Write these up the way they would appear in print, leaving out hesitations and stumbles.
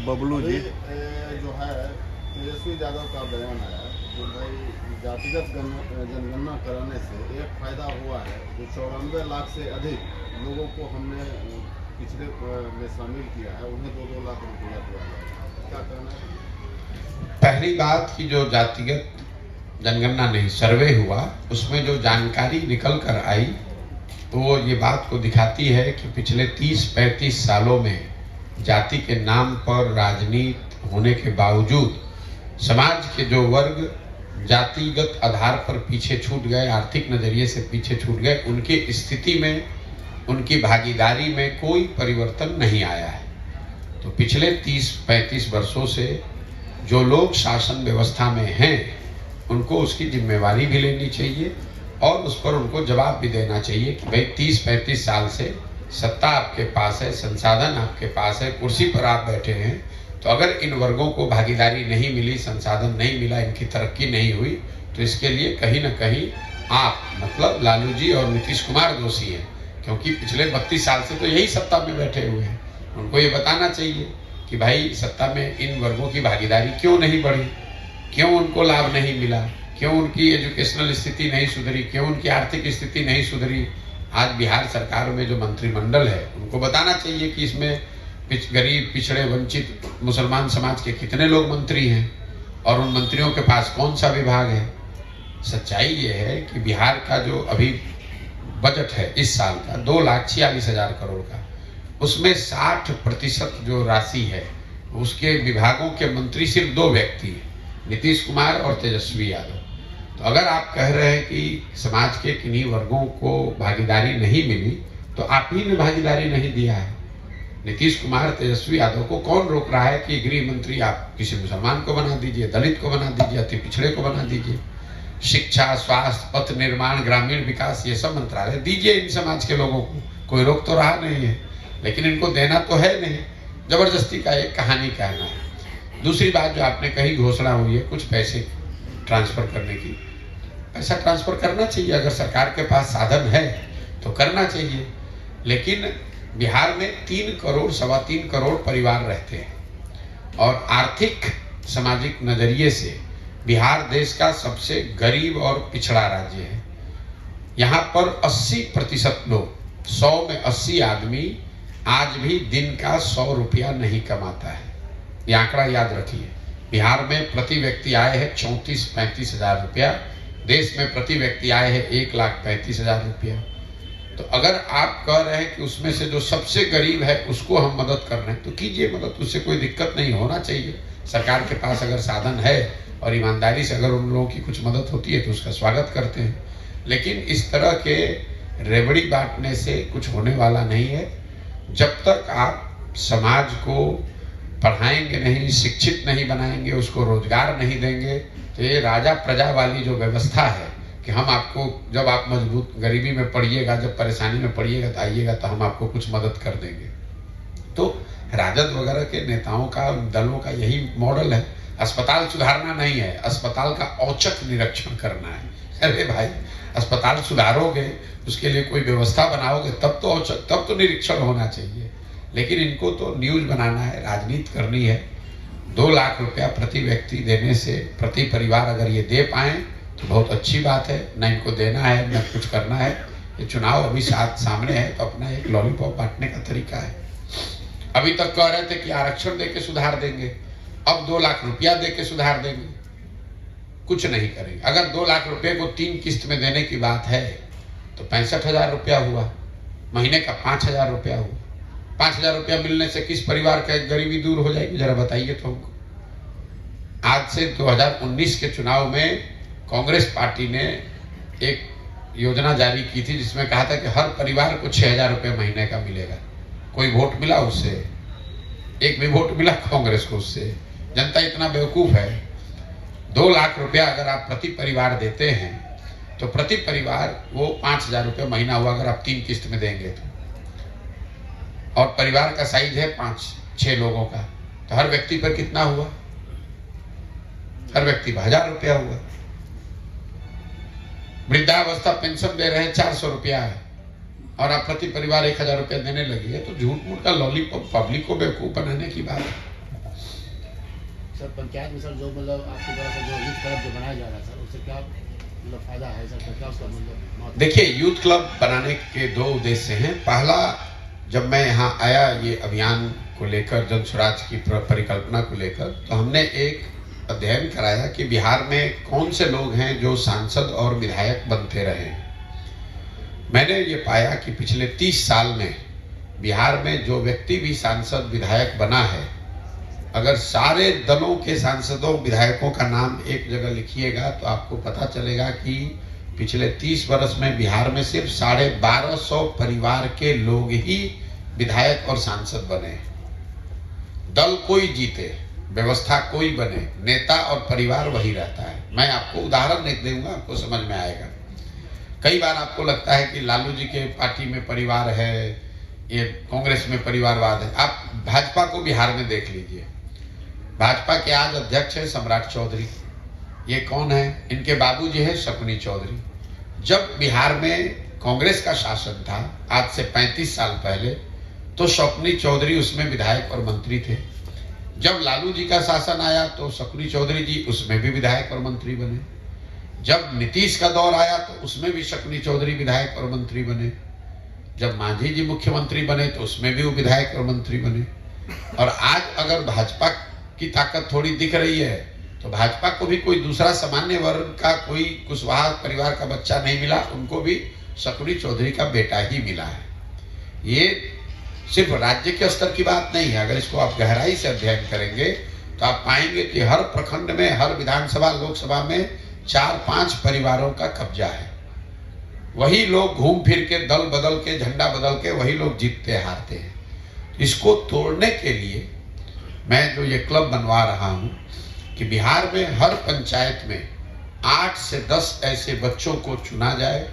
बबलू जी। जो है तेजस्वी यादव का बयान आया कि भाई जातिगत जनगणना कराने से एक फायदा हुआ है जो 94 लाख से अधिक लोगों को हमने पिछले में शामिल किया है, उन्हें 2-2 लाख रुपया दिया जाएगा। क्या कहना है? पहली बात कि जो जातिगत जनगणना नहीं सर्वे हुआ उसमें जो जानकारी निकल कर आई तो वो ये बात को दिखाती है कि पिछले 30-35 सालों में जाति के नाम पर राजनीति होने के बावजूद समाज के जो वर्ग जातिगत आधार पर पीछे छूट गए, आर्थिक नजरिए से पीछे छूट गए, उनकी स्थिति में, उनकी भागीदारी में कोई परिवर्तन नहीं आया है। तो पिछले 30-35 वर्षों से जो लोग शासन व्यवस्था में हैं उनको उसकी जिम्मेवारी भी लेनी चाहिए और उस पर उनको जवाब भी देना चाहिए कि भाई 30-35 साल से सत्ता आपके पास है, संसाधन आपके पास है, कुर्सी पर आप बैठे हैं, तो अगर इन वर्गों को भागीदारी नहीं मिली, संसाधन नहीं मिला, इनकी तरक्की नहीं हुई, तो इसके लिए कहीं ना कहीं आप मतलब लालू जी और नीतीश कुमार दोषी हैं, क्योंकि पिछले 32 साल से तो यही सत्ता में बैठे हुए हैं। उनको ये बताना चाहिए कि भाई सत्ता में इन वर्गों की भागीदारी क्यों नहीं बढ़ी, क्यों उनको लाभ नहीं मिला, क्यों उनकी एजुकेशनल स्थिति नहीं सुधरी, क्यों उनकी आर्थिक स्थिति नहीं सुधरी। आज बिहार सरकार में जो मंत्रिमंडल है उनको बताना चाहिए कि इसमें गरीब, पिछड़े, वंचित मुसलमान समाज के कितने लोग मंत्री हैं और उन मंत्रियों के पास कौन सा विभाग है। सच्चाई ये है कि बिहार का जो अभी बजट है इस साल का 2,46,000 करोड़ का, उसमें 60% जो राशि है उसके विभागों के मंत्री सिर्फ 2 व्यक्ति हैं, नीतीश कुमार और तेजस्वी यादव। तो अगर आप कह रहे हैं कि समाज के किन्हीं वर्गों को भागीदारी नहीं मिली, तो आप ही ने भागीदारी नहीं दिया है। नीतीश कुमार, तेजस्वी यादव को कौन रोक रहा है कि गृह मंत्री आप किसी मुसलमान को बना दीजिए, दलित को बना दीजिए, अति पिछड़े को बना दीजिए, शिक्षा, स्वास्थ्य, पथ निर्माण, ग्रामीण विकास, ये सब मंत्रालय दीजिए इन समाज के लोगों को, कोई रोक तो रहा नहीं है। लेकिन इनको देना तो है नहीं, जबरदस्ती का एक कहानी कहना है। दूसरी बात जो आपने कही, घोषणा हुई है कुछ पैसे ट्रांसफर करने की, पैसा ट्रांसफर करना चाहिए, अगर सरकार के पास साधन है तो करना चाहिए। लेकिन बिहार में 3 करोड़, 3.25 करोड़ परिवार रहते हैं और आर्थिक सामाजिक नजरिए से बिहार देश का सबसे गरीब और पिछड़ा राज्य है। यहाँ पर 80% लोग, 100 में 80 आदमी आज भी दिन का 100 रुपया नहीं कमाता है। ये आंकड़ा याद रखिए। बिहार में प्रति व्यक्ति आय है 34-35 हजार रुपया, देश में प्रति व्यक्ति आय है 1,35,000 रुपया। तो अगर आप कह रहे हैं कि उसमें से जो सबसे गरीब है उसको हम मदद कर रहे हैं, तो कीजिए मदद, उससे कोई दिक्कत नहीं, होना चाहिए। सरकार के पास अगर साधन है और ईमानदारी से अगर उन लोगों की कुछ मदद होती है तो उसका स्वागत करते हैं। लेकिन इस तरह के रेवड़ी बांटने से कुछ होने वाला नहीं है। जब तक आप समाज को पढ़ाएंगे नहीं, शिक्षित नहीं बनाएंगे, उसको रोजगार नहीं देंगे, तो ये राजा प्रजा वाली जो व्यवस्था है कि हम आपको, जब आप मजबूत गरीबी में पड़िएगा, जब परेशानी में पड़िएगा तो आइएगा तो हम आपको कुछ मदद कर देंगे। तो राजद वगैरह के नेताओं का, दलों का यही मॉडल है। अस्पताल सुधारना नहीं है, अस्पताल का औचक निरीक्षण करना है। अरे भाई, अस्पताल सुधारोगे, उसके लिए कोई व्यवस्था बनाओगे, तब तो औचक, तब तो निरीक्षण होना चाहिए। लेकिन इनको तो न्यूज बनाना है, राजनीति करनी है। 2 लाख रुपया प्रति व्यक्ति देने से, प्रति परिवार अगर ये दे पाए तो बहुत अच्छी बात है। न इनको देना है, न कुछ करना है। ये चुनाव अभी सामने है तो अपना एक लॉलीपॉप बांटने का तरीका है। अभी तक कह रहे थे कि आरक्षण दे के सुधार देंगे, अब 2 लाख रुपया दे के सुधार देंगे। कुछ नहीं करेंगे। अगर 2 लाख रुपये को 3 किस्त में देने की बात है तो 65,000 रुपया हुआ, महीने का 5,000 रुपया हुआ। 5,000 रुपया मिलने से किस परिवार का गरीबी दूर हो जाएगी, जरा बताइए तो हमको। आज से 2019 के चुनाव में कांग्रेस पार्टी ने एक योजना जारी की थी जिसमें कहा था कि हर परिवार को 6,000 रुपये महीने का मिलेगा। कोई वोट मिला उससे? एक भी वोट मिला कांग्रेस को उससे? जनता इतना बेवकूफ है। 2 लाख रुपया अगर आप प्रति परिवार देते हैं तो प्रति परिवार वो 5,000 रुपये महीना हुआ अगर आप 3 किस्त में देंगे तो। और परिवार का साइज है 5-6 लोगों का, तो हर व्यक्ति पर कितना हुआ? हर व्यक्ति पर 1,000 रुपया हुआ। वृद्धावस्था पेंशन दे रहे हैं 400 रुपया है और आप प्रति परिवार 1,000 रुपया देने लगी है, तो झूठ मूठ का लॉलीपॉप पब्लिक को बेवकूफ बनाने की बात है। सर पंचायत में सर जो मतलब आपके द्वारा सर जो यूथ क्लब जो बनाया जा रहा है सर उससे क्या मतलब फायदा है सर, क्या उसका मतलब? देखिए, यूथ क्लब बनाने के दो उद्देश्य हैं। पहला, जब मैं यहाँ आया ये अभियान को लेकर, जन स्वराज की परिकल्पना को लेकर, तो हमने एक अध्ययन कराया कि बिहार में कौन से लोग हैं जो सांसद और विधायक बनते रहे। मैंने ये पाया कि पिछले 30 साल में बिहार में जो व्यक्ति भी सांसद विधायक बना है, अगर सारे दलों के सांसदों विधायकों का नाम एक जगह लिखिएगा तो आपको पता चलेगा कि पिछले 30 वर्ष में बिहार में सिर्फ 1250 परिवार के लोग ही विधायक और सांसद बने। दल कोई जीते, व्यवस्था कोई बने, नेता और परिवार वही रहता है। मैं आपको उदाहरण एक दूंगा, आपको समझ में आएगा। कई बार आपको लगता है कि लालू जी के पार्टी में परिवार है, ये कांग्रेस में परिवारवाद है। आप भाजपा को बिहार में देख लीजिए। भाजपा के आज अध्यक्ष है सम्राट चौधरी। ये कौन है? इनके बाबूजी है शकुनी चौधरी। जब बिहार में कांग्रेस का शासन था आज से 35 साल पहले, तो शकुनी चौधरी उसमें विधायक और मंत्री थे। जब लालू जी का शासन आया तो शकुनी चौधरी जी उसमें भी विधायक और मंत्री बने। जब नीतीश का दौर आया तो उसमें भी शकुनी चौधरी विधायक और मंत्री बने। जब मांझी जी मुख्यमंत्री बने तो उसमें भी वो विधायक और मंत्री बने। और आज अगर भाजपा की ताकत थोड़ी दिख रही है तो भाजपा को भी कोई दूसरा सामान्य वर्ग का कोई कुशवाहा परिवार का बच्चा नहीं मिला, उनको भी शकुनी चौधरी का बेटा ही मिला है। ये सिर्फ राज्य के स्तर की बात नहीं है। अगर इसको आप गहराई से अध्ययन करेंगे तो आप पाएंगे कि हर प्रखंड में, हर विधानसभा लोकसभा में 4-5 परिवारों का कब्जा है। वही लोग घूम फिर के, दल बदल के, झंडा बदल के वही लोग जीतते हारते हैं। इसको तोड़ने के लिए मैं जो ये क्लब बनवा रहा हूं कि बिहार में हर पंचायत में 8 से 10 ऐसे बच्चों को चुना जाए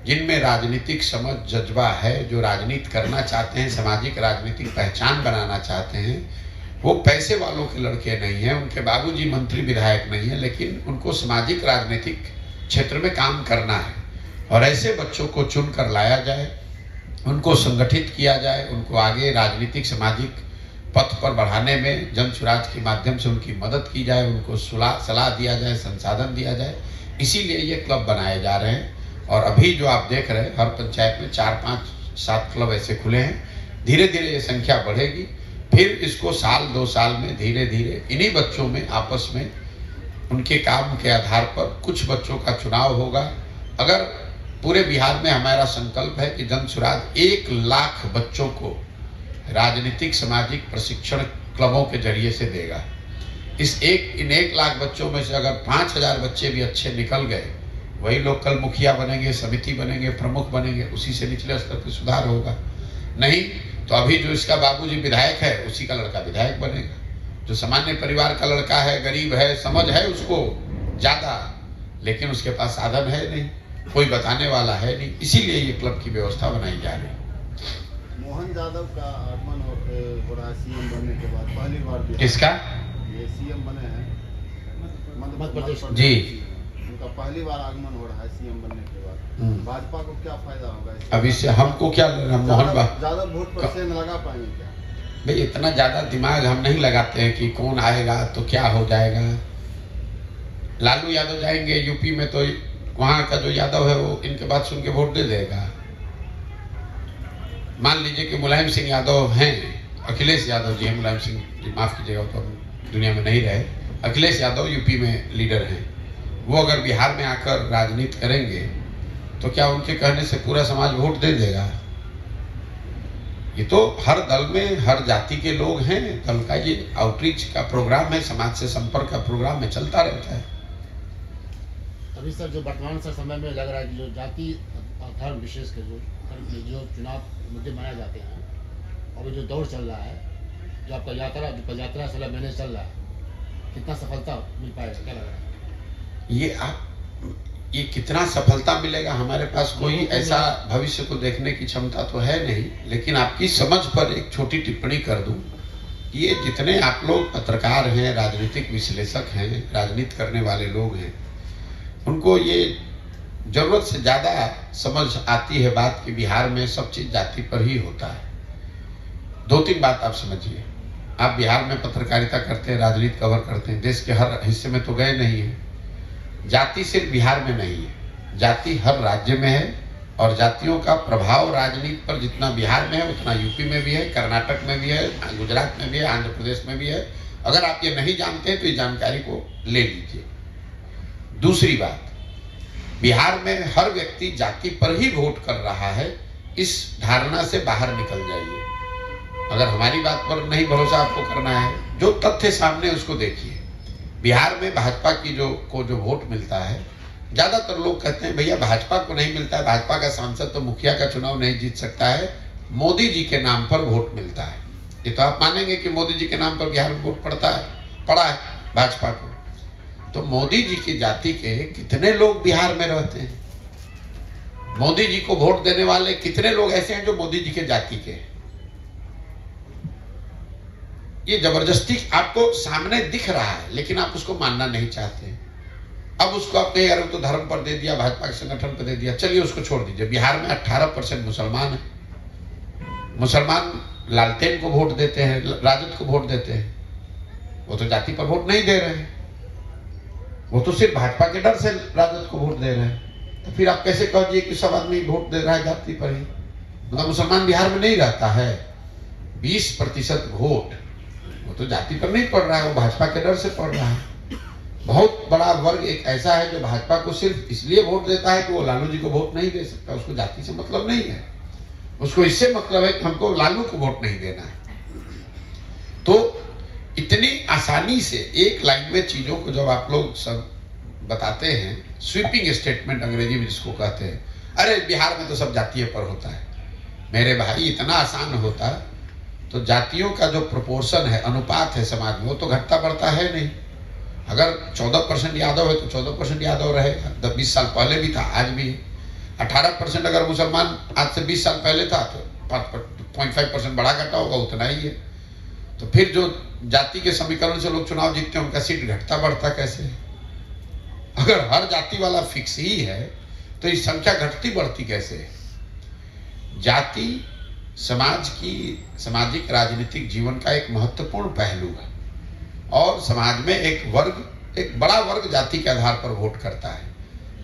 जिनमें राजनीतिक समझ, जज्बा है, जो राजनीति करना चाहते हैं, सामाजिक राजनीतिक पहचान बनाना चाहते हैं। वो पैसे वालों के लड़के नहीं हैं, उनके बाबूजी मंत्री विधायक नहीं है, लेकिन उनको सामाजिक राजनीतिक क्षेत्र में काम करना है। और ऐसे बच्चों को चुन कर लाया जाए, उनको संगठित किया जाए, उनको आगे राजनीतिक सामाजिक पथ पर बढ़ाने में जन स्वराज के माध्यम से उनकी मदद की जाए, उनको सलाह दिया जाए, संसाधन दिया जाए। इसीलिए ये क्लब बनाए जा रहे हैं। और अभी जो आप देख रहे हैं, हर पंचायत में 4-5-7 क्लब ऐसे खुले हैं। धीरे धीरे ये संख्या बढ़ेगी। फिर इसको साल 2 साल में धीरे धीरे इन्हीं बच्चों में आपस में उनके काम के आधार पर कुछ बच्चों का चुनाव होगा। अगर पूरे बिहार में हमारा संकल्प है कि जन स्वराज 1 लाख बच्चों को राजनीतिक सामाजिक प्रशिक्षण क्लबों के जरिए से देगा। इन 1 लाख बच्चों में से अगर 5000 बच्चे भी अच्छे निकल गए, वही लोग कल मुखिया बनेंगे, समिति बनेंगे, प्रमुख बनेंगे, उसी से निचले स्तर पर सुधार होगा। नहीं तो अभी जो इसका बाबूजी विधायक है उसी का लड़का विधायक बनेगा। जो सामान्य परिवार का लड़का है, गरीब है, समझ है उसको ज़्यादा, लेकिन उसके पास साधन है नहीं, कोई बताने वाला है नहीं। इसीलिए ये क्लब की व्यवस्था बनाई जा रही है। मोहन यादव का आगमन हो रहा है सीएम बनने के बाद, पहली बार भी। किसका? ये सीएम बने हैं मध्य प्रदेश जी। उनका पहली बार आगमन हो रहा है सीएम बनने के बाद। भाजपा को क्या फायदा होगा इससे? अब इससे हमको क्या, मोहन ज्यादा वोट पर सेंध लगा पाएंगे क्या? भाई इतना ज्यादा दिमाग हम नहीं लगाते हैं कि कौन आएगा तो क्या हो जाएगा। लालू यादव जाएंगे यूपी में तो वहां का जो यादव है वो इनके बात सुन के वोट दे देगा। मान लीजिए कि मुलायम सिंह यादव हैं, अखिलेश यादव जी हैं, मुलायम सिंह जी माफ कीजिएगा तो हम दुनिया में नहीं रहे। अखिलेश यादव यूपी में लीडर हैं। वो अगर बिहार में आकर राजनीति करेंगे तो क्या उनके कहने से पूरा समाज वोट दे देगा? ये तो हर दल में हर जाति के लोग हैं। दल का ये आउटरीच का प्रोग्राम है, समाज से संपर्क का प्रोग्राम है, चलता रहता है। अभी सर जो वर्तमान सर समय में लग रहा है कि जो जाति धर्म विशेष के जो चुनाव मुद्दे बनाए जाते हैं, और जो दौर चल रहा है, जो आपका यात्रा जो पदयात्रा 16 महीने चल रहा है, कितना सफलता मिल पाएगा, क्या लग रहा है? ये कितना सफलता मिलेगा, हमारे पास कोई ऐसा भविष्य को देखने की क्षमता तो है नहीं। लेकिन आपकी समझ पर एक छोटी टिप्पणी कर दूं, ये जितने आप लोग पत्रकार हैं, राजनीतिक विश्लेषक हैं, राजनीति करने वाले लोग हैं, उनको ये जरूरत से ज्यादा समझ आती है बात कि बिहार में सब चीज जाति पर ही होता है। 2-3 बात आप समझिए। आप बिहार में पत्रकारिता करते हैं, राजनीति कवर करते हैं, देश के हर हिस्से में तो गए नहीं हैं। जाति सिर्फ बिहार में नहीं है, जाति हर राज्य में है और जातियों का प्रभाव राजनीति पर जितना बिहार में है उतना यूपी में भी है, कर्नाटक में भी है, गुजरात में भी है, आंध्र प्रदेश में भी है। अगर आप ये नहीं जानते हैं तो इस जानकारी को ले लीजिए। दूसरी बात, बिहार में हर व्यक्ति जाति पर ही वोट कर रहा है, इस धारणा से बाहर निकल जाइए। अगर हमारी बात पर नहीं भरोसा आपको करना है, जो तथ्य सामने उसको देखिए। बिहार में भाजपा की जो वोट मिलता है, ज्यादातर लोग कहते हैं भैया भाजपा को नहीं मिलता है, भाजपा का सांसद तो मुखिया का चुनाव नहीं जीत सकता है, मोदी जी के नाम पर वोट मिलता है। ये तो आप मानेंगे कि मोदी जी के नाम पर बिहार में वोट पड़ा है भाजपा को। तो मोदी जी की जाति के कितने लोग बिहार में रहते हैं? मोदी जी को वोट देने वाले कितने लोग ऐसे हैं जो मोदी जी के जाति के हैं? ये जबरदस्ती आपको सामने दिख रहा है, लेकिन आप उसको मानना नहीं चाहते। अब उसको आप कहे तो धर्म पर दे दिया, भाजपा के संगठन पर दे दिया, चलिए उसको छोड़ दीजिए। बिहार में 18% मुसलमान है। मुसलमान लालटेन को वोट देते हैं, राजद को वोट देते हैं, वो तो जाति पर वोट नहीं दे रहे हैं, वो तो सिर्फ भाजपा के डर से राजद को वोट दे रहे हैं। तो फिर आप कैसे कहिए कि सब आदमी वोट दे रहा है जाति पर ही? मतलब मुसलमान बिहार में नहीं रहता है। 20% वोट वो तो जाति पर नहीं पड़ रहा है, वो भाजपा के डर से पड़ रहा है। बहुत बड़ा वर्ग एक ऐसा है जो भाजपा को सिर्फ इसलिए वोट देता है कि वो लालू जी को वोट नहीं दे सकता। उसको जाति से मतलब नहीं है, उसको इससे मतलब है कि हमको लालू को वोट नहीं देना है। तो इतनी आसानी से एक लाइन में चीजों को जब आप लोग सब बताते हैं, स्वीपिंग स्टेटमेंट अंग्रेजी में जिसको कहते हैं, अरे बिहार में तो सब जातीय पर होता है। मेरे भाई, इतना आसान होता तो जातियों का जो प्रोपोर्शन है, अनुपात है समाज में, वो तो घटता बढ़ता है नहीं। अगर 14% यादव है तो 14% यादव रहेगा। 20 साल पहले भी था, आज भी 18% अगर मुसलमान आज से 20 साल पहले था तो 0.5% बढ़ा घटा होगा, उतना ही है। तो फिर जो जाति के समीकरण से लोग चुनाव जीतते हैं, उनका सीट घटता बढ़ता कैसे है? अगर हर जाति वाला फिक्स ही है तो इस संख्या घटती बढ़ती कैसे है? जाति समाज की सामाजिक राजनीतिक जीवन का एक महत्वपूर्ण पहलू है और समाज में एक बड़ा वर्ग जाति के आधार पर वोट करता है।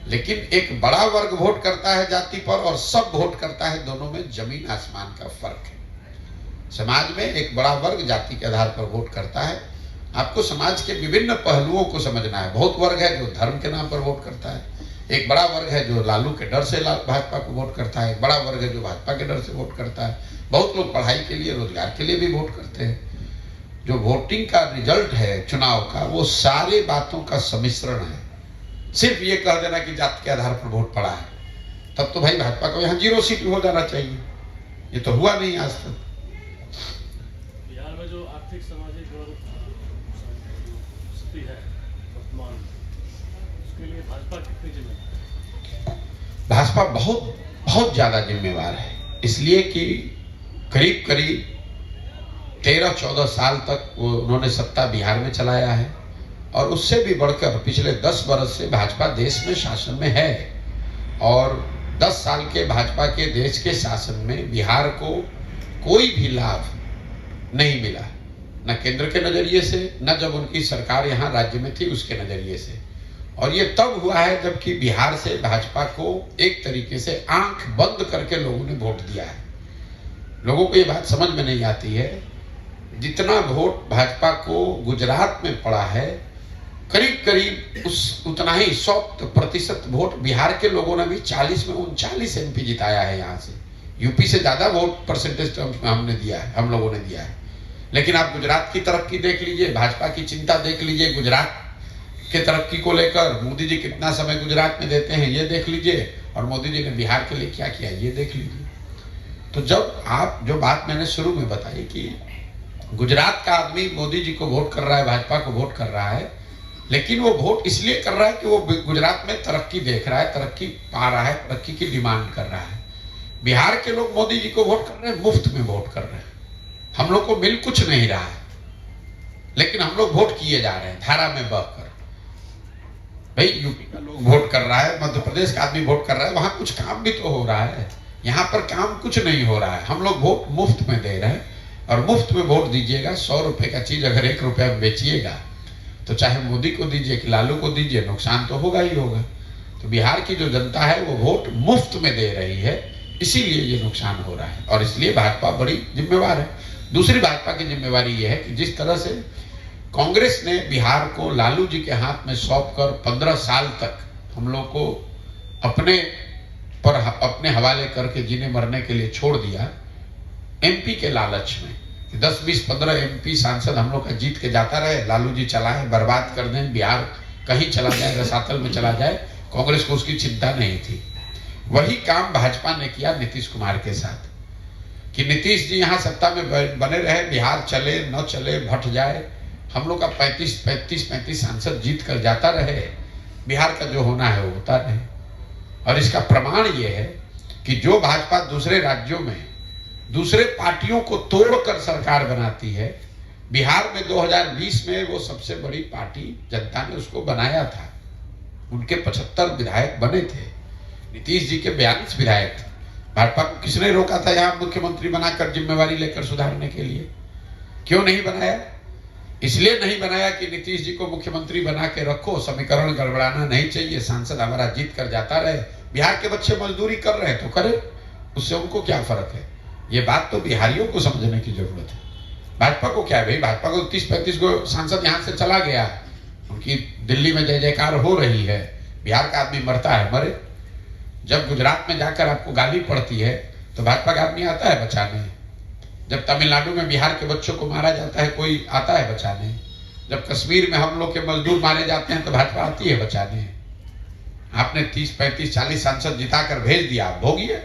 लेकिन एक बड़ा वर्ग वोट करता है जाति पर और सब वोट करता है, दोनों में जमीन आसमान का फर्क है। समाज में एक बड़ा वर्ग जाति के आधार पर वोट करता है। आपको समाज के विभिन्न पहलुओं को समझना है। बहुत वर्ग है जो धर्म के नाम पर वोट करता है, एक बड़ा वर्ग है जो लालू के डर से भाजपा को वोट करता है, एक बड़ा वर्ग है जो भाजपा के डर से वोट करता है। बहुत लोग पढ़ाई के लिए, रोजगार के लिए भी वोट करते हैं। जो वोटिंग का रिजल्ट है चुनाव का, वो सारे बातों का सम्मिश्रण है। सिर्फ ये कह देना कि जाति के आधार पर वोट पड़ा है, तब तो भाई भाजपा को यहाँ 0 सीट हो जाना चाहिए। ये तो हुआ नहीं आज तक। बिहार में जो आर्थिक सामाजिक स्थिति है वर्तमान, उसके लिए भाजपा कितनी जिम्मेदार? भाजपा बहुत ज्यादा जिम्मेवार है, इसलिए कि करीब 13-14 साल तक उन्होंने सत्ता बिहार में चलाया है और उससे भी बढ़कर पिछले 10 वर्ष से भाजपा देश में शासन में है। और 10 साल के भाजपा के देश के शासन में बिहार को कोई भी लाभ नहीं मिला, न केंद्र के नजरिए से, न जब उनकी सरकार यहाँ राज्य में थी उसके नजरिए से। और ये तब हुआ है जबकि बिहार से भाजपा को एक तरीके से आंख बंद करके लोगों ने वोट दिया है। लोगों को ये बात समझ में नहीं आती है, जितना वोट भाजपा को गुजरात में पड़ा है, करीब उतना ही 100% वोट बिहार के लोगों ने भी 40 में 39 MP जिताया है। यहाँ से यूपी से ज्यादा वोट परसेंटेज टर्म्स में हमने दिया है, हम लोगों ने दिया है। लेकिन आप गुजरात की तरक्की देख लीजिए, भाजपा की चिंता देख लीजिए, गुजरात के तरक्की को लेकर मोदी जी कितना समय गुजरात में देते हैं ये देख लीजिए, और मोदी जी ने बिहार के लिए क्या किया ये देख लीजिए। तो जब आप जो बात मैंने शुरू में बताई कि गुजरात का आदमी मोदी जी को वोट कर रहा है, भाजपा को वोट कर रहा है, लेकिन वो वोट इसलिए कर रहा है कि वो गुजरात में तरक्की देख रहा है, तरक्की पा रहा है, तरक्की की डिमांड कर रहा है। बिहार के लोग मोदी जी को वोट कर रहे हैं, मुफ्त में वोट कर रहे हैं, हम लोग को मिल कुछ नहीं रहा है, लेकिन हम लोग वोट किए जा रहे हैं धारा में बहकर। भाई यूपी का लोग वोट कर रहा है, मध्य प्रदेश का आदमी वोट कर रहा है, वहां कुछ काम भी तो हो रहा है, यहाँ पर काम कुछ नहीं हो रहा है। हम लोग वोट मुफ्त में दे रहे हैं, और मुफ्त में वोट दीजिएगा। 100 रुपए का चीज अगर 1 रुपया में बेचिएगा तो चाहे मोदी को दीजिए कि लालू को दीजिए, नुकसान तो होगा ही होगा। तो बिहार की जो जनता है वो वोट मुफ्त में दे रही है, इसीलिए ये नुकसान हो रहा है और इसलिए भाजपा बड़ी जिम्मेवार है। दूसरी भाजपा की जिम्मेवारी ये है कि जिस तरह से कांग्रेस ने बिहार को लालू जी के हाथ में सौंपकर 15 साल तक हम लोग को अपने हवाले करके जीने मरने के लिए छोड़ दिया, एमपी के लालच में कि 10, 20, 15 एमपी सांसद हम लोग का जीत के जाता रहे, लालू जी चलाएं, बर्बाद कर दें, बिहार कहीं चला जाए, रसातल में चला जाए, कांग्रेस को उसकी चिंता नहीं थी। वही काम भाजपा ने किया नीतीश कुमार के साथ कि नीतीश जी यहाँ सत्ता में बने रहे, बिहार चले न चले, भट जाए, हम लोग का 35 सांसद जीत कर जाता रहे, बिहार का जो होना है वो होता रहे। और इसका प्रमाण ये है कि जो भाजपा दूसरे राज्यों में दूसरे पार्टियों को तोड़कर सरकार बनाती है, बिहार में 2020 में वो सबसे बड़ी पार्टी जनता ने उसको बनाया था। उनके 75 विधायक बने थे, नीतीश जी के 42 विधायक थे। भाजपा को किसने रोका था यहाँ मुख्यमंत्री बनाकर जिम्मेवारी लेकर सुधारने के लिए? क्यों नहीं बनाया? इसलिए नहीं बनाया कि नीतीश जी को मुख्यमंत्री बना के रखो, समीकरण गड़बड़ाना नहीं चाहिए, सांसद हमारा जीत कर जाता रहे, बिहार के बच्चे मजदूरी कर रहे हैं तो करे, उससे उनको क्या फर्क है। ये बात तो बिहारियों को समझने की जरूरत है। भाजपा को क्या है भाई, भाजपा को 30-35 को सांसद यहाँ से चला गया, उनकी दिल्ली में जय जयकार हो रही है, बिहार का आदमी मरता है, मरे। जब गुजरात में जाकर आपको गाली पड़ती है तो भाजपा का आदमी आता है बचाने। जब तमिलनाडु में बिहार के बच्चों को मारा जाता है कोई आता है बचाने। जब कश्मीर में हम लोग के मजदूर मारे जाते हैं तो भाजपा आती है बचाने। आपने 30, 35, 40 सांसद जिताकर भेज दिया, भोगिए।